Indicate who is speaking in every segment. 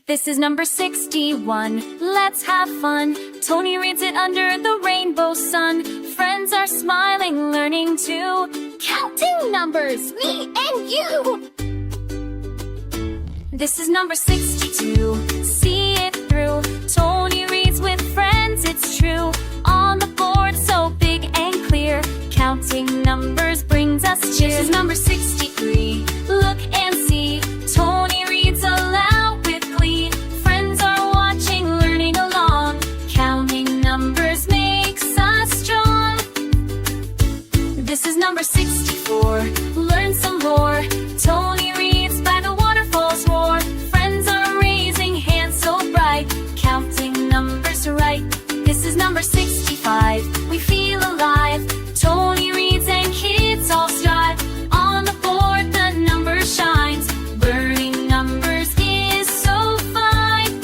Speaker 1: This is number 61. Let's have fun. Tony reads it under the rainbow sun. Friends are smiling, learning too. Counting numbers, me and you. This is number 62. See it through. Tony reads with friends, it's true. On the board so big and clear. Counting numbers brings us cheer. This is number 63. Look and see. Tony reads aloud with glee. Friends are watching, learning along. Counting numbers makes us strong. This is number 64. Learn some more. Tony reads by the waterfall's roar. Friends are raising hands so bright. Counting numbers right. This is number 65. We feel alive. Tony reads and kids all strive. On the board the number shines. Learning numbers is so fine.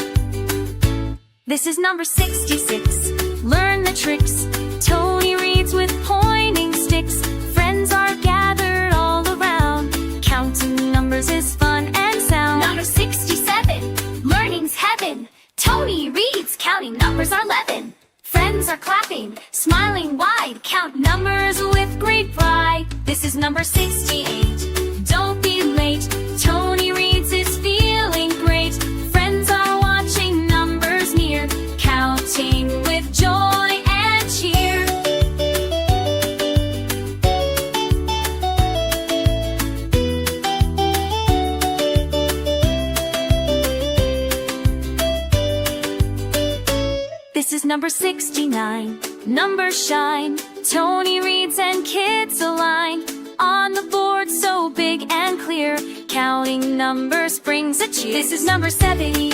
Speaker 1: This is number 66. Learn the tricks. Tony reads with pointing sticks. Friends are gathered all around. Counting numbers is fun and sound. Number 67. Learning's heaven. Tony reads, counting numbers are 11. Friends are clapping, smiling wide. Count numbers with great pride. This is number 68. Don't be late. Tony reads, is feeling great. Friends are watching, numbers near. Counting with joy and cheer. This is number 69. Numbers shine. Tony reads and kids align. On the board so big and clear. Counting numbers brings a cheer. This is number 70.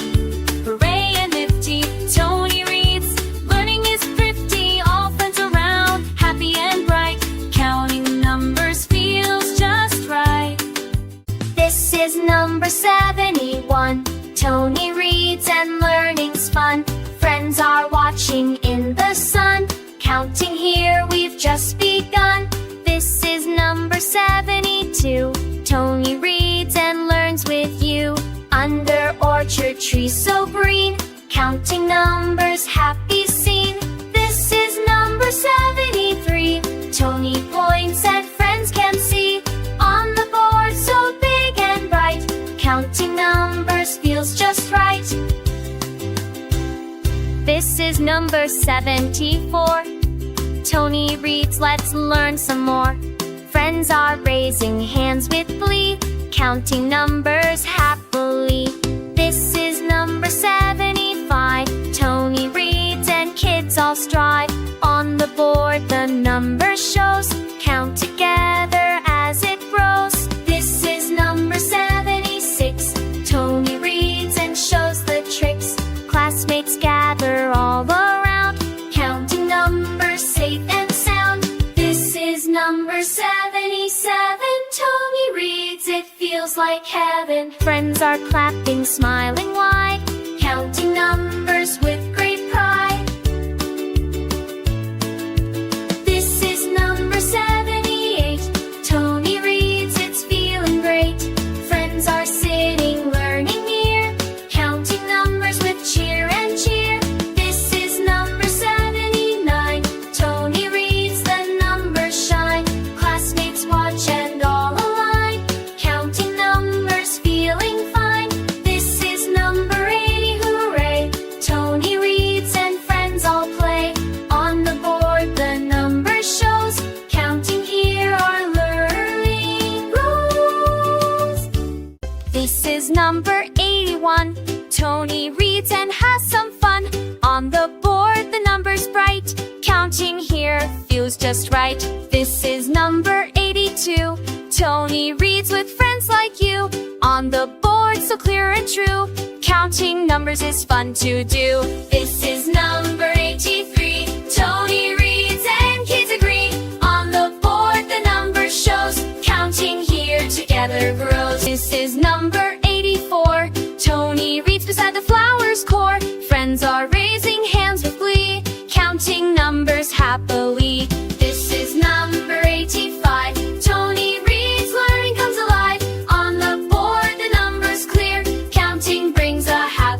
Speaker 1: Hooray and nifty. Tony reads. Learning is thrifty. All friends around. Happy and bright. Counting numbers feels just right. This is number 71. Tony reads and learning's fun. Friends are watching in the sun. Counting here, we've just begun. This is number 72. Tony reads and learns with you. Under orchard trees so green. Counting numbers, happy scene. This is number 73. Tony points and friends can see. On the board so big and bright. Counting numbers feels just right. This is number 74. Tony reads, let's learn some more. Friends are raising hands with glee. Counting numbers happily. This is number 75. Tony reads and kids all strive. On the board the number shows. Count together as it grows. This is number 76. Tony reads and shows the tricks. Classmates gather all around. Counting numbers safe and sound. This is number 77. Tony reads, it feels like heaven. Friends are clapping, smiling wide. Counting numbers with great pride. This is number 78. Tony reads, it's feeling great. Friends are sitting, learning near. Counting numbers with cheer and cheer. This is number 79. Tony reads, the numbers shine. Classmates watch and all align. Counting numbers, feeling fine. This is number 80. Hooray! Tony reads and friends all play. On the board the number shows. Counting here our learning grows. This is number 81. Tony reads and has some fun. On the board the numbers bright. Counting here feels just right. This is number 82. Tony reads with friends like you. On the board so clear and true. Counting numbers is fun to do. This is number 83. Tony reads and kids agree. On the board the number shows. Counting here together grows. This is number 84. Tony reads beside the flowers core. Friends are raising hands with glee. Counting numbers happily. This is number 85. Tony reads, learning comes alive. On the board the numbers clear. Counting brings a happy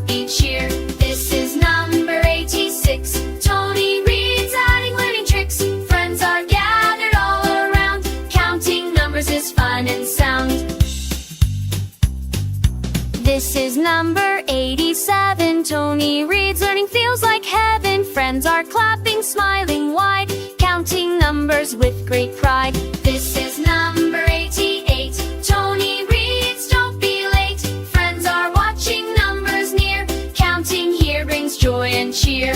Speaker 1: number 87. Tony reads, learning feels like heaven. Friends are clapping, smiling wide, counting numbers with great pride. This is number 88. Tony reads, don't be late. Friends are watching, numbers near, counting here brings joy and cheer.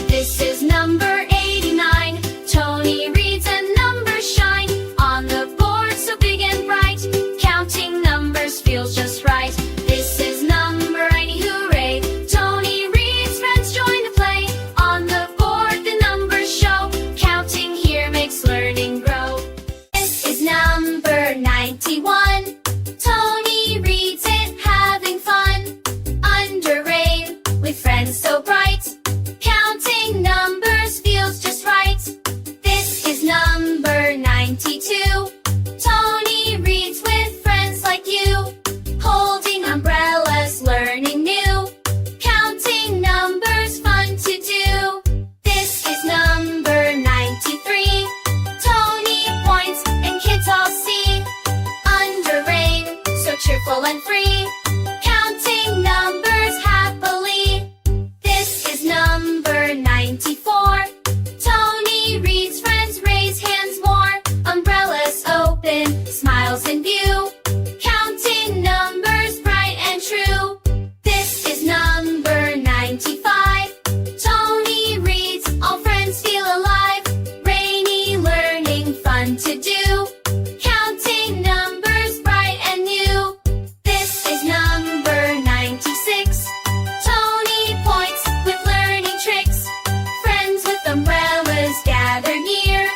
Speaker 1: This is number 89. Tony reads and numbers shine on the board so big and bright. Counting numbers feels just right. This is number 90. Hooray! Tony reads, friends join the play. On the board the numbers show. Counting here makes learning grow. This is number 91. Tony reads it, having fun. Under rain with friends so bright. Counting numbers feels just right. This is number 92. Tony reads with friends like you, holding umbrellas, learning new. Counting numbers, fun to do. This is number 93. Tony points and kids all see. Under rain, so cheerful and free. Counting numbers happily. This is number 94. Tony reads, friends raise hands more. Umbrellas open, smiles in view. Counting numbers bright and true. This is number 95. Tony reads, all friends feel alive. Rainy learning, fun to do. Counting numbers bright and new. This is number 96. Tony points with learning tricks. Friends with umbrellas gather near.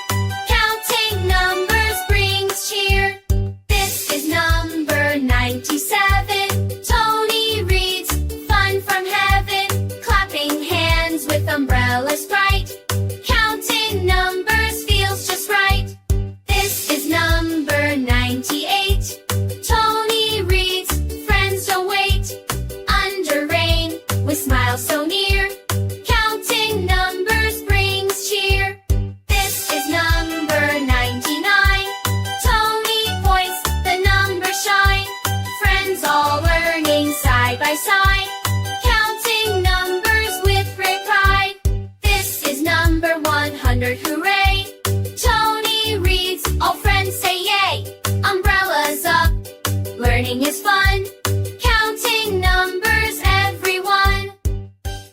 Speaker 1: Counting numbers brings cheer. This is number 97. Tony reads, fun from heaven. Clapping hands with umbrellas bright. Counting numbers feels just right. This is number 98. Tony reads, friends don't wait. Under rain with smiles so near. Counting numbers brings cheer. This is number 99. Tony points, the numbers shine. Friends all learning side by side. Counting numbers with great pride. This is number 100. Hooray! Tony reads, all friends say yay. Umbrellas up, learning is fun.